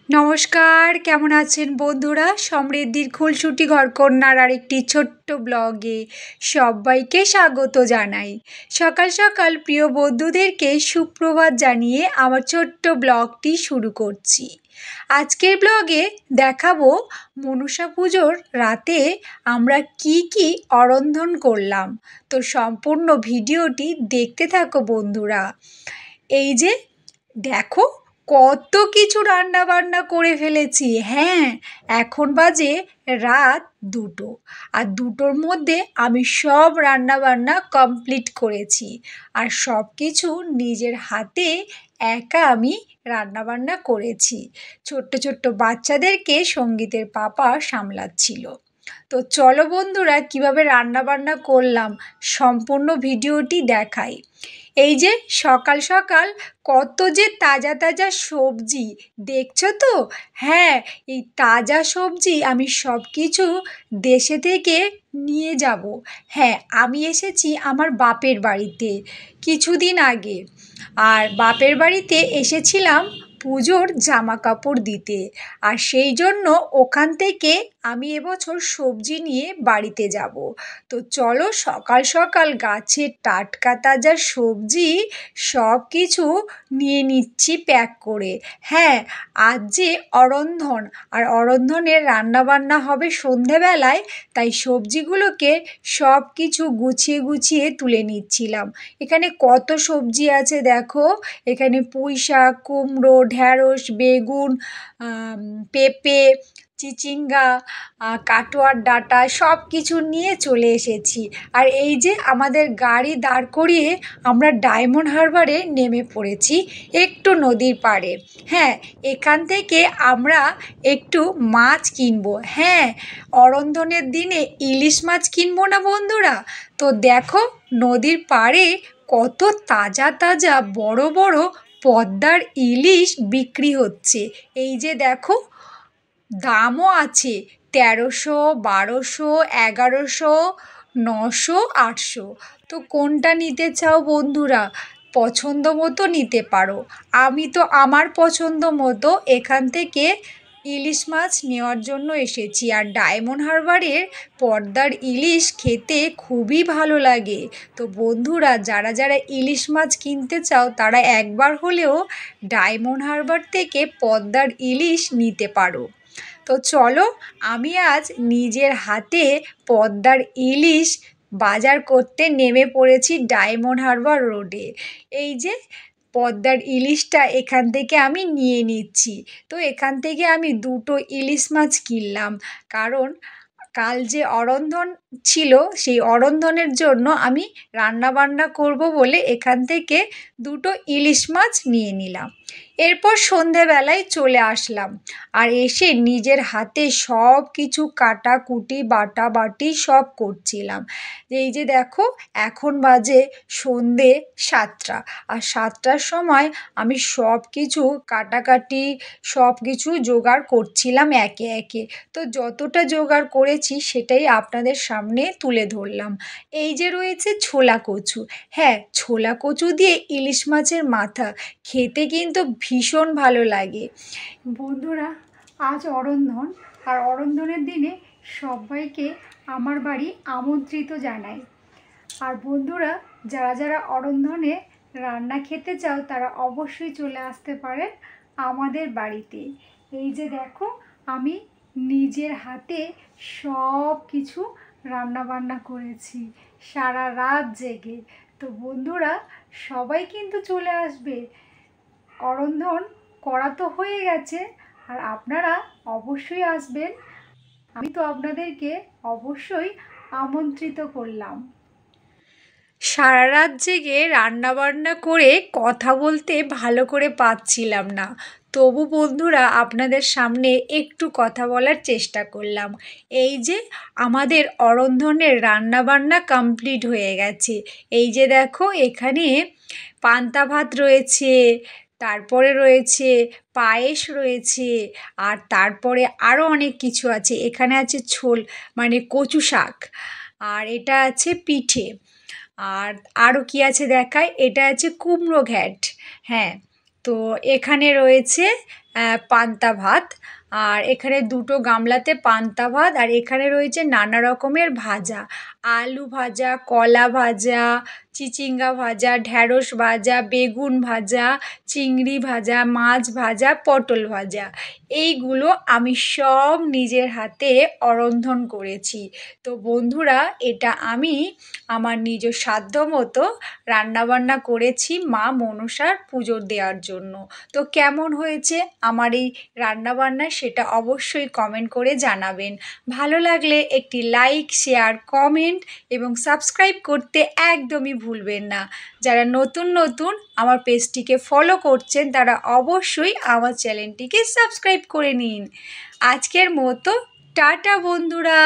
নমস্কার, কেমন আছেন বন্ধুরা? সমৃদ্ধির খুলসুটি ঘরকন্যার আরেকটি ছোট্ট ব্লগে সবাইকে স্বাগত জানাই। সকাল সকাল প্রিয় বন্ধুদেরকে সুপ্রভাত জানিয়ে আমার ছোট্ট ব্লগটি শুরু করছি। আজকের ব্লগে দেখাবো মনসা পুজোর রাতে আমরা কি অরন্ধন করলাম। তো সম্পূর্ণ ভিডিওটি দেখতে থাকো বন্ধুরা। এই যে দেখো, কত কিছু রান্না বান্না করে ফেলেছি। হ্যাঁ, এখন বাজে রাত 2টো, আর 2টোর মধ্যে আমি সব রান্না বান্না কমপ্লিট করেছি। আর সব কিছু নিজের হাতে একা আমি রান্না বান্না করেছি। ছোট্ট ছোট্ট বাচ্চাদেরকে সঙ্গীতের পাপা সামলাচ্ছিল। তো চলো বন্ধুরা, কিভাবে রান্না বান্না করলাম সম্পূর্ণ ভিডিওটি দেখাই। এই যে সকাল সকাল কত যে তাজা তাজা সবজি দেখছো তো। হ্যাঁ, এই তাজা সবজি আমি সব কিছু দেশে থেকে নিয়ে যাব। হ্যাঁ, আমি এসেছি আমার বাপের বাড়িতে কিছুদিন আগে, আর বাপের বাড়িতে এসেছিলাম পুজোর জামা কাপড় দিতে। আর সেই জন্য ওখান থেকে আমি এবছর সবজি নিয়ে বাড়িতে যাব। তো চলো সকাল সকাল গাছের টাটকা তাজা সবজি সব কিছু নিয়ে নিচ্ছি প্যাক করে। হ্যাঁ, আজ যে অরন্ধন, আর অরন্ধনের রান্নাবান্না হবে সন্ধেবেলায়, তাই সবজিগুলোকে সব কিছু গুছিয়ে গুছিয়ে তুলে নিচ্ছিলাম। এখানে কত সবজি আছে দেখো। এখানে পুঁই শাক, কুমড়ো, ঢ্যাঁড়স, বেগুন, পেঁপে, চিচিঙ্গা, কাটোয়ার ডাঁটা সব কিছু নিয়ে চলে এসেছি। আর এই যে আমাদের গাড়ি দাঁড় করিয়ে আমরা ডায়মন্ড হারবারে নেমে পড়েছি, একটু নদীর পাড়ে। হ্যাঁ, এখান থেকে আমরা একটু মাছ কিনবো। হ্যাঁ, অরন্ধনের দিনে ইলিশ মাছ কিনবো না বন্ধুরা? তো দেখো, নদীর পাড়ে কত তাজা তাজা বড় বড় পদ্মার ইলিশ বিক্রি হচ্ছে। এই যে দেখো, দামও আছে 1300, 1200, 1100, 900, 800। তো কোনটা নিতে চাও বন্ধুরা? পছন্দ মতো নিতে পারো। আমি তো আমার পছন্দ মতো এখান থেকে ইলিশ মাছ নেওয়ার জন্য এসেছি। আর ডায়মন্ড হারবারের পদ্মার ইলিশ খেতে খুবই ভালো লাগে। তো বন্ধুরা, যারা যারা ইলিশ মাছ কিনতে চাও তারা একবার হলেও ডায়মন্ড হারবার থেকে পদ্মার ইলিশ নিতে পারো। তো চলো, আমি আজ নিজের হাতে পদ্মার ইলিশ বাজার করতে নেমে পড়েছি ডায়মন্ড হারবার রোডে। এই যে পদ্মার ইলিশটা এখান থেকে আমি নিয়ে নিচ্ছি। তো এখান থেকে আমি 2টো ইলিশ মাছ কিনলাম, কারণ কাল যে অরন্ধন ছিল সেই অরন্ধনের জন্য আমি রান্না বান্না করব বলে এখান থেকে 2টো ইলিশ মাছ নিয়ে নিলাম। এরপর সন্ধেবেলায় চলে আসলাম, আর এসে নিজের হাতে সব কিছু কাটাকুটি বাটাবাটি সব করছিলাম। এই যে দেখো, এখন বাজে সন্ধে 7টা, আর 7টার সময় আমি সব কিছু কাটাকাটি সব কিছু জোগাড় করছিলাম একে একে। তো যতটা জোগাড় করেছি সেটাই আপনাদের সামনে তুলে ধরলাম। এই যে রয়েছে ছোলা কচু। হ্যাঁ, ছোলা কচু দিয়ে ইলিশ মাছের মাথা খেতে কিন্তু ভীষণ ভালো লাগে। বন্ধুরা, আজ অরন্ধন, আর অরন্ধনের দিনে সবাইকে আমার বাড়ি আমন্ত্রিত জানাই। আর বন্ধুরা, যারা যারা অরন্ধনে রান্না খেতে চাও তারা অবশ্যই চলে আসতে পারেন আমাদের বাড়িতে। এই যে দেখো, আমি নিজের হাতে সব কিছু রান্না বান্না করেছি সারা রাত জেগে। তো বন্ধুরা, সবাই কিন্তু চলে আসবে। অরন্ধন করা তো হয়ে গেছে, আর আপনারা অবশ্যই আসবেন। আমি তো আপনাদেরকে অবশ্যই আমন্ত্রিত করলাম। সারা রাত জেগে রান্নাবান্না করে কথা বলতে ভালো করে পাচ্ছিলাম না, তবু বন্ধুরা আপনাদের সামনে একটু কথা বলার চেষ্টা করলাম। এই যে আমাদের অরন্ধনের রান্নাবান্না কমপ্লিট হয়ে গেছে। এই যে দেখো, এখানে পান্তা ভাত রয়েছে, তারপরে রয়েছে পায়েস রয়েছে, আর তারপরে আরও অনেক কিছু আছে। এখানে আছে মানে কচু শাক, আর এটা আছে পিঠে, আর আরও কি আছে দেখায়, এটা আছে কুমড়ো ঘ্যাট। হ্যাঁ, তো এখানে রয়েছে পান্তা ভাত, আর এখানে দুটো গামলাতে পান্তা ভাত, আর এখানে রয়েছে নানা রকমের ভাজা, আলু ভাজা, কলা ভাজা, চিচিঙ্গা ভাজা, ঢ্যাঁড়স ভাজা, বেগুন ভাজা, চিংড়ি ভাজা, মাছ ভাজা, পটল ভাজা। এইগুলো আমি সব নিজের হাতে অরন্ধন করেছি। তো বন্ধুরা, এটা আমি আমার নিজ সাধ্য মতো রান্নাবান্না করেছি মা মনসার পুজো দেওয়ার জন্য। তো কেমন হয়েছে আমার এই রান্নাবান্না সেটা অবশ্যই কমেন্ট করে জানাবেন। ভালো লাগলে একটি লাইক, শেয়ার, কমেন্ট এবং সাবস্ক্রাইব করতে একদমই ভুলবেন না। যারা নতুন নতুন আমার পেজটিকে ফলো করছেন তারা অবশ্যই আমার চ্যানেলটিকে সাবস্ক্রাইব করে নিন। আজকের মতো টাটা বন্ধুরা।